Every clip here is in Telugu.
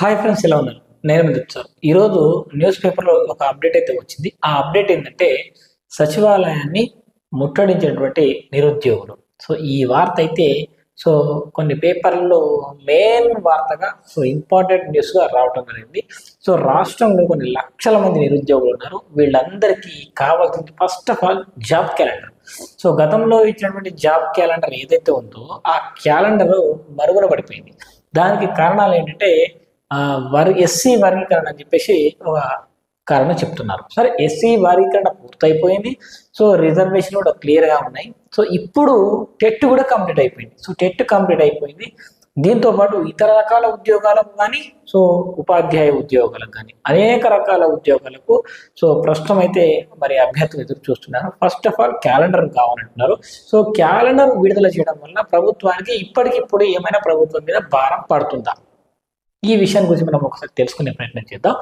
హాయ్ ఫ్రెండ్స్, ఎలా ఉన్నారు? నేను మిథున్ సార్. ఈరోజు న్యూస్ పేపర్లో ఒక అప్డేట్ అయితే వచ్చింది. ఆ అప్డేట్ ఏంటంటే సచివాలయాన్ని ముట్టడించినటువంటి నిరుద్యోగులు. సో ఈ వార్త అయితే కొన్ని పేపర్లలో మెయిన్ వార్తగా ఇంపార్టెంట్ న్యూస్గా రావడం జరిగింది. రాష్ట్రంలో కొన్ని లక్షల మంది నిరుద్యోగులు ఉన్నారు. వీళ్ళందరికీ కావాల్సింది first of all job calendar. గతంలో ఇచ్చినటువంటి జాబ్ క్యాలెండర్ ఏదైతే ఉందో ఆ క్యాలెండర్ మరుగున పడిపోయింది. దానికి కారణాలు ఏంటంటే ఎస్సీ వర్గీకరణ అని చెప్పేసి ఒక కారణం చెప్తున్నారు. సరే, ఎస్సీ వర్గీకరణ పూర్తయిపోయింది. రిజర్వేషన్ కూడా క్లియర్గా ఉన్నాయి. ఇప్పుడు టెట్ కూడా కంప్లీట్ అయిపోయింది. టెట్ కంప్లీట్ అయిపోయింది. దీంతో పాటు ఇతర రకాల ఉద్యోగాలకు కానీ ఉపాధ్యాయ ఉద్యోగాలకు కానీ అనేక రకాల ఉద్యోగాలకు ప్రస్తుతం అయితే మరి అభ్యర్థులు ఎదురు చూస్తున్నారు. ఫస్ట్ ఆఫ్ ఆల్ క్యాలెండర్ కావాలంటున్నారు. క్యాలెండర్ విడుదల చేయడం వల్ల ప్రభుత్వానికి ఇప్పటికిప్పుడు ఏమైనా ప్రభుత్వం మీద భారం పడుతుందా, ఈ విషయాన్ని గురించి మనం ఒకసారి తెలుసుకునే ప్రయత్నం చేద్దాం.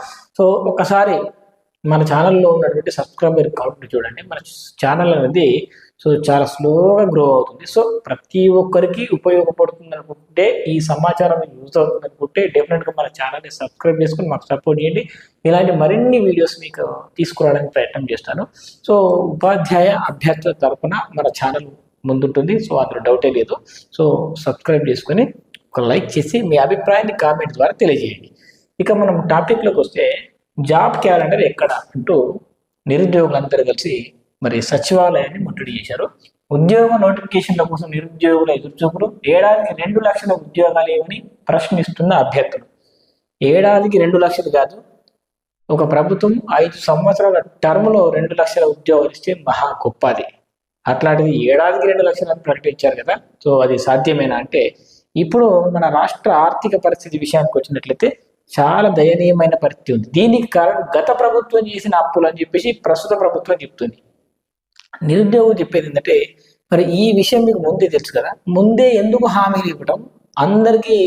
ఒకసారి మన ఛానల్లో ఉన్నటువంటి సబ్స్క్రైబర్ కౌంట్ చూడండి. మన ఛానల్ అనేది చాలా స్లోగా గ్రో అవుతుంది. ప్రతి ఒక్కరికి ఉపయోగపడుతుంది అనుకుంటే, ఈ సమాచారం యూజ్ అవుతుంది అనుకుంటే డెఫినెట్గా మన ఛానల్ని సబ్స్క్రైబ్ చేసుకుని మాకు సపోర్ట్ చేయండి. ఇలాంటి మరిన్ని వీడియోస్ మీకు తీసుకురావడానికి ప్రయత్నం చేస్తాను. ఉపాధ్యాయ అభ్యర్థుల తరఫున మన ఛానల్ ముందుంటుంది. అందులో డౌటే లేదు. సబ్స్క్రైబ్ చేసుకొని ఒక లైక్ చేసి మీ అభిప్రాయాన్ని కామెంట్ ద్వారా తెలియజేయండి. ఇక మనం టాపిక్లోకి వస్తే, జాబ్ క్యాలెండర్ ఎక్కడ అంటూ నిరుద్యోగులందరూ కలిసి మరి సచివాలయాన్ని ముట్టడి చేశారు. ఉద్యోగ నోటిఫికేషన్ల కోసం నిరుద్యోగుల ఎదురుచూపులు. ఏడాదికి 2 లక్షల ఉద్యోగాలు ఏమని ప్రశ్నిస్తున్న అభ్యర్థులు. ఏడాదికి 2 లక్షలు కాదు, ఒక ప్రభుత్వం 5 సంవత్సరాల టర్మ్లో 2 లక్షల ఉద్యోగాలు ఇస్తే మహా గొప్పది. అట్లాంటిది ఏడాదికి 2 లక్షలను ప్రకటించారు కదా. అది సాధ్యమేనా అంటే, ఇప్పుడు మన రాష్ట్ర ఆర్థిక పరిస్థితి విషయానికి వచ్చినట్లయితే చాలా దయనీయమైన పరిస్థితి ఉంది. దీనికి కారణం గత ప్రభుత్వం చేసిన అప్పులు అని చెప్పేసి ప్రస్తుత ప్రభుత్వం చెప్తుంది. నిరుద్యోగులు చెప్పేది ఏంటంటే, మరి ఈ విషయం మీకు ముందే తెలుసు కదా, ముందే ఎందుకు హామీలు ఇవ్వడం, అందరికీ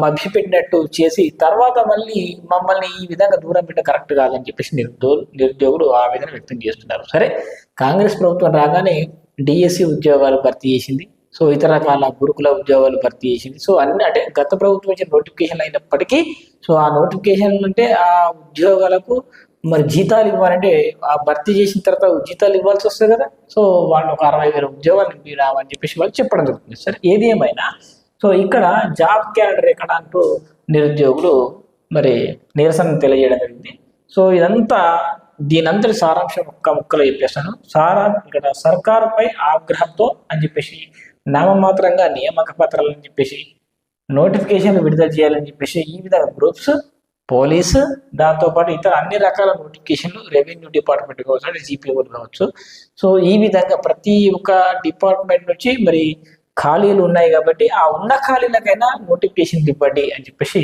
మభ్యపెట్టినట్టు చేసి తర్వాత మళ్ళీ మమ్మల్ని ఈ విధంగా దూరం పెట్ట కరెక్ట్ కాదని చెప్పేసి నిరుద్యోగులు ఆవేదన వ్యక్తం చేస్తున్నారు. సరే, కాంగ్రెస్ ప్రభుత్వం రాగానే డిఎస్సి ఉద్యోగాలు భర్తీ చేసింది. ఇతర రకాల గురుకుల ఉద్యోగాలు భర్తీ చేసింది. అన్ని అంటే గత ప్రభుత్వం ఇచ్చిన నోటిఫికేషన్లు అయినప్పటికీ ఆ నోటిఫికేషన్లు అంటే ఆ ఉద్యోగాలకు మరి జీతాలు ఇవ్వాలంటే, ఆ భర్తీ చేసిన తర్వాత జీతాలు ఇవ్వాల్సి వస్తుంది కదా. వాళ్ళు ఒక 60,000 ఉద్యోగాలు నింపినామని చెప్పేసి వాళ్ళు చెప్పడం జరుగుతుంది. సరే, ఏది ఏమైనా ఇక్కడ జాబ్ క్యాలెండర్ ఎక్కడ అంటూ నిరుద్యోగులు మరి నిరసన తెలియజేయడం జరిగింది. ఇదంతా దీనంతటి సారాంశం ముక్కలో చెప్పేస్తాను. ఇక్కడ సర్కారుపై ఆగ్రహంతో అని చెప్పేసి నామమాత్రంగా నియామక పత్రాలు అని చెప్పేసి నోటిఫికేషన్లు విడుదల చేయాలని చెప్పేసి ఈ విధంగా గ్రూప్స్, పోలీసు, దాంతోపాటు ఇతర అన్ని రకాల నోటిఫికేషన్లు, రెవెన్యూ డిపార్ట్మెంట్ కావచ్చు, అంటే జీపీఓలు కావచ్చు. ఈ విధంగా ప్రతి ఒక్క డిపార్ట్మెంట్ నుంచి మరి ఖాళీలు ఉన్నాయి కాబట్టి ఆ ఉన్న ఖాళీలకైనా నోటిఫికేషన్ ఇవ్వండి అని చెప్పేసి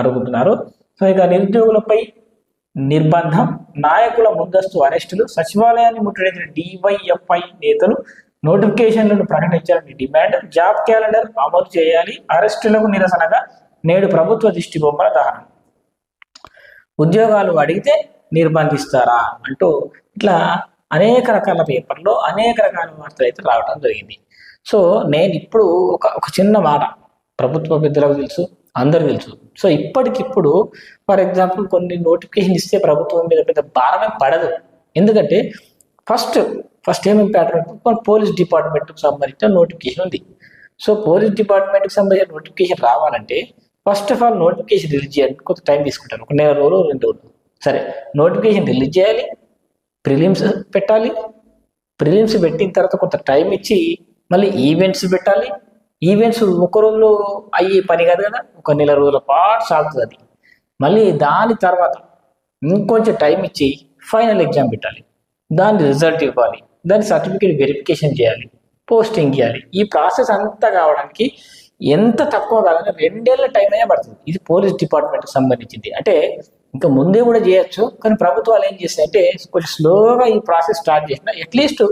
అడుగుతున్నారు. ఇక నిరుద్యోగులపై నిర్బంధం, నాయకుల ముందస్తు అరెస్టులు, సచివాలయాన్ని ముట్టడించిన డివైఎఫ్ఐ నేతలు నోటిఫికేషన్లను ప్రకటించాలని డిమాండ్, జాబ్ క్యాలెండర్ అమలు చేయాలి, అరెస్టులకు నిరసనగా నేడు ప్రభుత్వ దిష్టి బొమ్మల దహనం, ఉద్యోగాలు అడిగితే నిర్బంధిస్తారా అంటూ ఇట్లా అనేక రకాల పేపర్లో అనేక రకాల వార్తలు అయితే రావడం జరిగింది. నేను ఇప్పుడు ఒక చిన్న మాట ప్రభుత్వ పెద్దలకు తెలుసు, అందరు తెలుసు. ఇప్పటికిప్పుడు ఫర్ ఎగ్జాంపుల్ కొన్ని నోటిఫికేషన్ ఇస్తే ప్రభుత్వం మీద పెద్ద భారమే పడదు. ఎందుకంటే ఫస్ట్ ఏమేమి ప్యాటర్న్, పోలీస్ డిపార్ట్మెంట్కి సంబంధించిన నోటిఫికేషన్ ఉంది. పోలీస్ డిపార్ట్మెంట్కి సంబంధించిన నోటిఫికేషన్ రావాలంటే first of all notification release చేయాలి. కొంత టైం తీసుకుంటారు, ఒక 1 రోజులు 2 రోజులు. సరే, నోటిఫికేషన్ రిలీజ్ చేయాలి, ప్రిలిమ్స్ పెట్టాలి, ప్రిలిమ్స్ పెట్టిన తర్వాత కొంత టైం ఇచ్చి మళ్ళీ ఈవెంట్స్ పెట్టాలి. ఈవెంట్స్ ఒక రోజులో అయ్యే పని కాదు కదా, ఒక 1 రోజుల పాటు సాగుతుంది అది. మళ్ళీ దాని తర్వాత ఇంకొంచెం టైం ఇచ్చి ఫైనల్ ఎగ్జామ్ పెట్టాలి, దాని రిజల్ట్ ఇవ్వాలి, దాని సర్టిఫికేట్ వెరిఫికేషన్ చేయాలి, పోస్టింగ్ చేయాలి. ఈ ప్రాసెస్ అంతా కావడానికి ఎంత తక్కువ కాదని 2 ఏళ్ల టైం అయినా పడుతుంది. ఇది పోలీస్ డిపార్ట్మెంట్కి సంబంధించింది. అంటే ఇంకా ముందే కూడా చేయొచ్చు, కానీ ప్రభుత్వాలు ఏం చేస్తాయంటే కొంచెం స్లోగా ఈ ప్రాసెస్ స్టార్ట్ చేసిన అట్లీస్ట్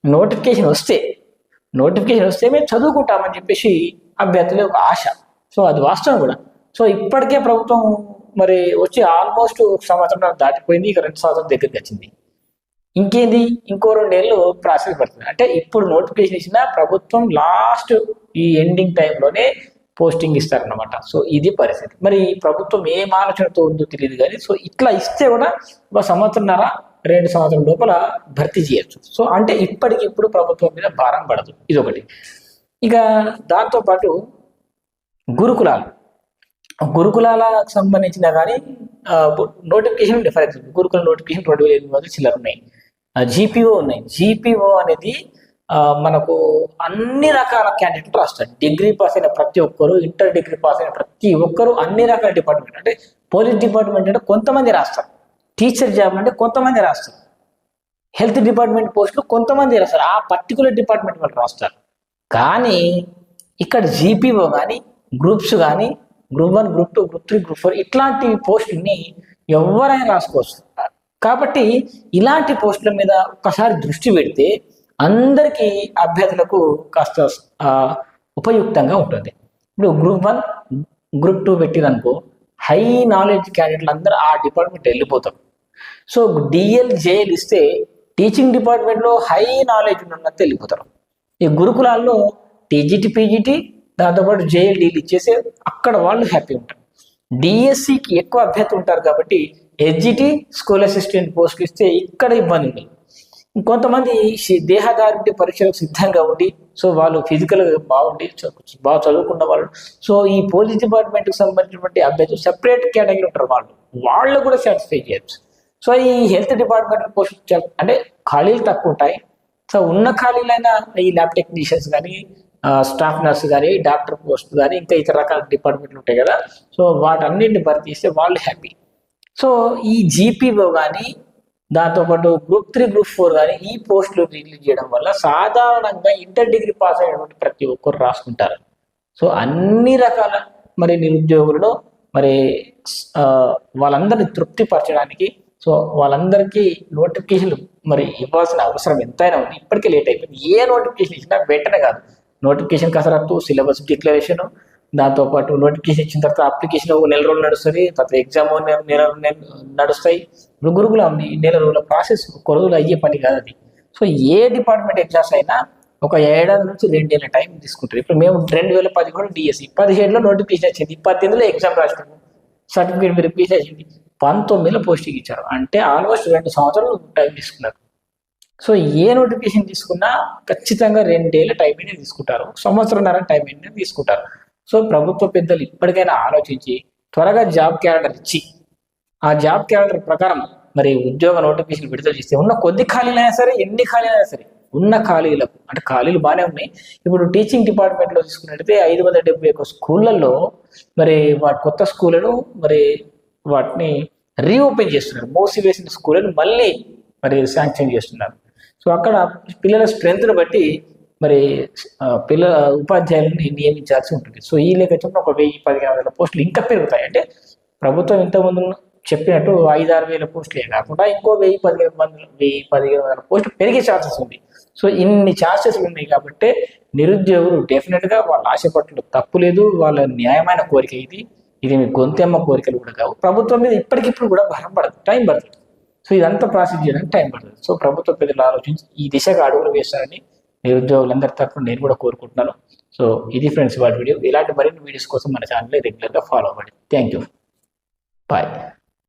నోటిఫికేషన్ వస్తే మేము చదువుకుంటామని చెప్పేసి అభ్యర్థుల ఒక ఆశ. అది వాస్తవం కూడా. ఇప్పటికే ప్రభుత్వం మరి వచ్చి ఆల్మోస్ట్ 1 సంవత్సరం దాటిపోయింది, ఇక 2 సంవత్సరం దగ్గరికి వచ్చింది. ఇంకేంది, ఇంకో 2 ఏళ్ళు ప్రాసెస్ పడుతుంది. అంటే ఇప్పుడు నోటిఫికేషన్ ఇచ్చిన ప్రభుత్వం లాస్ట్ ఈ ఎండింగ్ టైంలోనే పోస్టింగ్ ఇస్తారనమాట. సో ఇది పరిస్థితి. మరి ప్రభుత్వం ఏం ఆలోచనతో ఉందో తెలియదు కానీ సో ఇట్లా ఇస్తే కూడా ఒక సంవత్సరంన్నర 2 సంవత్సరాల లోపల భర్తీ చేయొచ్చు. సో అంటే ఇప్పటికిప్పుడు ప్రభుత్వం మీద భారం పడదు, ఇదొకటి. ఇక దాంతోపాటు గురుకులాలకు సంబంధించిన కానీ నోటిఫికేషన్ ఫర్ ఎగ్జాంపుల్ గురుకుల నోటిఫికేషన్ 2008 చిల్లర ఉన్నాయి. జీపీఓ ఉన్నాయి. జీపీఓ అనేది మనకు అన్ని రకాల క్యాండిడేట్ రాస్తారు. డిగ్రీ పాస్ అయిన ప్రతి ఒక్కరు, ఇంటర్ డిగ్రీ పాస్ అయిన ప్రతి ఒక్కరు, అన్ని రకాల డిపార్ట్మెంట్ అంటే పోలీస్ డిపార్ట్మెంట్ అంటే కొంతమంది రాస్తారు, టీచర్ జాబ్ అంటే కొంతమంది రాస్తారు, హెల్త్ డిపార్ట్మెంట్ పోస్టులు కొంతమంది రాస్తారు, ఆ పర్టికులర్ డిపార్ట్మెంట్ వాళ్ళు రాస్తారు. కానీ ఇక్కడ జీపీఓ కానీ గ్రూప్స్ కానీ గ్రూప్ 1, గ్రూప్ 2, గ్రూప్ 3, గ్రూప్ 4 ఇట్లాంటి పోస్టుల్ని ఎవరైనా రాసుకోవచ్చు. కాబట్టి ఇలాంటి పోస్టుల మీద ఒక్కసారి దృష్టి పెడితే అందరికీ అభ్యర్థులకు కాస్త ఉపయుక్తంగా ఉంటుంది. ఇప్పుడు గ్రూప్ 1, గ్రూప్ 2 పెట్టిరనుకో హై నాలెడ్జ్ క్యాండిడేట్లు అందరూ ఆ డిపార్ట్మెంట్ వెళ్ళిపోతారు. సో డిఎల్ జేఎల్ ఇస్తే టీచింగ్ డిపార్ట్మెంట్లో హై నాలెడ్జ్ ఉన్నట్టు వెళ్ళిపోతారు. ఈ గురుకులాల్లో టీజీటీ, పీజీటీ, దాంతోపాటు జేఎల్ డీల్ ఇచ్చేసి అక్కడ వాళ్ళు హ్యాపీ ఉంటారు. డిఎస్సికి ఎక్కువ అభ్యర్థులు ఉంటారు కాబట్టి హెచ్జిటి, స్కూల్ అసిస్టెంట్ పోస్టులు ఇస్తే ఇక్కడ ఇబ్బంది ఉండదు. కొంతమంది దేహదారుడి పరీక్షలకు సిద్ధంగా ఉండి సో వాళ్ళు ఫిజికల్గా బాగుండి బాగా చదువుకున్న వాళ్ళు, సో ఈ పోలీస్ డిపార్ట్మెంట్కి సంబంధించినటువంటి అభ్యర్థులు సెపరేట్ కేటగిరీ ఉంటారు, వాళ్ళు కూడా సాటిస్ఫై చేయొచ్చు. సో ఈ హెల్త్ డిపార్ట్మెంట్ పోస్ట్ అంటే ఖాళీలు తక్కువ ఉంటాయి. సో ఉన్న ఖాళీలైనా ఈ ల్యాబ్ టెక్నీషియన్స్ కానీ, స్టాఫ్ నర్స్ కానీ, డాక్టర్ పోస్ట్ కానీ, ఇంకా ఇతర రకాల డిపార్ట్మెంట్లు ఉంటాయి కదా, సో వాటన్నింటిని భర్తీ చేస్తే వాళ్ళు హ్యాపీ. సో ఈ జీపీఓ కానీ దాంతోపాటు గ్రూప్ 3, గ్రూప్ 4 కానీ ఈ పోస్టులు రిలీజ్ చేయడం వల్ల సాధారణంగా ఇంటర్ డిగ్రీ పాస్ అయినటువంటి ప్రతి ఒక్కరు రాసుకుంటారు. సో అన్ని రకాల మరి నిరుద్యోగులను మరి వాళ్ళందరినీ తృప్తిపరచడానికి సో వాళ్ళందరికీ నోటిఫికేషన్లు మరి ఇవ్వాల్సిన అవసరం ఎంతైనా ఉంది. ఇప్పటికే లేట్ అయిపోయింది. ఏ నోటిఫికేషన్ ఇచ్చినా వెంటనే కాదు, నోటిఫికేషన్ కసరత్తు, సిలబస్ డిక్లరేషన్, దాంతోపాటు నోటిఫికేషన్ ఇచ్చిన తర్వాత అప్లికేషన్ 1 నెల రోజులు నడుస్తుంది, తర్వాత ఎగ్జామ్ నెల నడుస్తాయి. ఇప్పుడు గురుకులం నెల రోజుల ప్రాసెస్, 1 రోజులు అయ్యే పని కాదు అది. సో ఏ డిపార్ట్మెంట్ ఎగ్జామ్స్ అయినా ఒక 7 నుంచి 2 ఏళ్ళ టైం తీసుకుంటారు. ఇప్పుడు మేము 2017 డిఎస్సి 17లో నోటిఫికేషన్ వచ్చింది, 18లో ఎగ్జామ్ రాసినాము, సర్టిఫికేట్ మీరు రిపీట్ అయింది, 19లో పోస్టింగ్ ఇచ్చారు. అంటే ఆల్మోస్ట్ 2 సంవత్సరాలు టైం తీసుకున్నారు. సో ఏ నోటిఫికేషన్ తీసుకున్నా ఖచ్చితంగా 2 ఏళ్ళ టైం అయినా తీసుకుంటారు, సంవత్సరంన్నర టైం అయినా తీసుకుంటారు. సో ప్రభుత్వ పెద్దలు ఇప్పటికైనా ఆలోచించి త్వరగా జాబ్ క్యాలెండర్ ఇచ్చి ఆ జాబ్ క్యాలెండర్ ప్రకారం మరి ఉద్యోగ నోటిఫికేషన్ విడుదల చేస్తే ఉన్న కొద్ది ఖాళీలైనా సరే, ఎన్ని ఖాళీలైనా సరే, ఉన్న ఖాళీలకు అంటే ఖాళీలు బాగానే ఉన్నాయి. ఇప్పుడు టీచింగ్ డిపార్ట్మెంట్లో తీసుకున్నట్టయితే 571 స్కూళ్ళల్లో మరి వాటి కొత్త స్కూళ్ళను మరి వాటిని రీఓపెన్ చేస్తున్నారు, మూసివేసిన స్కూళ్ళను మళ్ళీ మరి శాంక్షన్ చేస్తున్నారు. సో అక్కడ పిల్లల స్ట్రెంత్ను బట్టి మరి ఉపాధ్యాయులను నియమించాల్సి ఉంటుంది. సో ఈ లెక్క చెప్పిన ఒక 1000-1500 పోస్టులు ఇంకా పెరుగుతాయి. అంటే ప్రభుత్వం ఇంతకుముందు చెప్పినట్టు 5-6 వేల పోస్టులే కాకుండా ఇంకో 1000-1500 పోస్టులు పెరిగే ఛాన్సెస్ ఉంది. సో ఇన్ని ఛాన్సెస్ ఉన్నాయి కాబట్టి నిరుద్యోగులు డెఫినెట్గా వాళ్ళు ఆశపడటం తప్పు లేదు, వాళ్ళ న్యాయమైన కోరిక ఇది మీ గొంతెమ్మ కోరికలు కూడా కావు. ప్రభుత్వం మీద ఇప్పటికిప్పుడు కూడా భారం పడుతుంది, టైం పడుతుంది. సో ఇదంతా ప్రాసెస్ చేయడానికి టైం పడుతుంది. సో ప్రభుత్వ పెద్దలు ఆలోచించి ఈ దిశగా అడుగులు వేస్తారని నిరుద్యోగులందరి తరఫున నేను కూడా కోరుకుంటున్నాను. సో ఇది ఫ్రెండ్స్ వాటి వీడియో. ఇలాంటి మరిన్ని వీడియోస్ కోసం మన ఛానల్ని రెగ్యులర్గా ఫాలో అవ్వండి. Thank you, bye.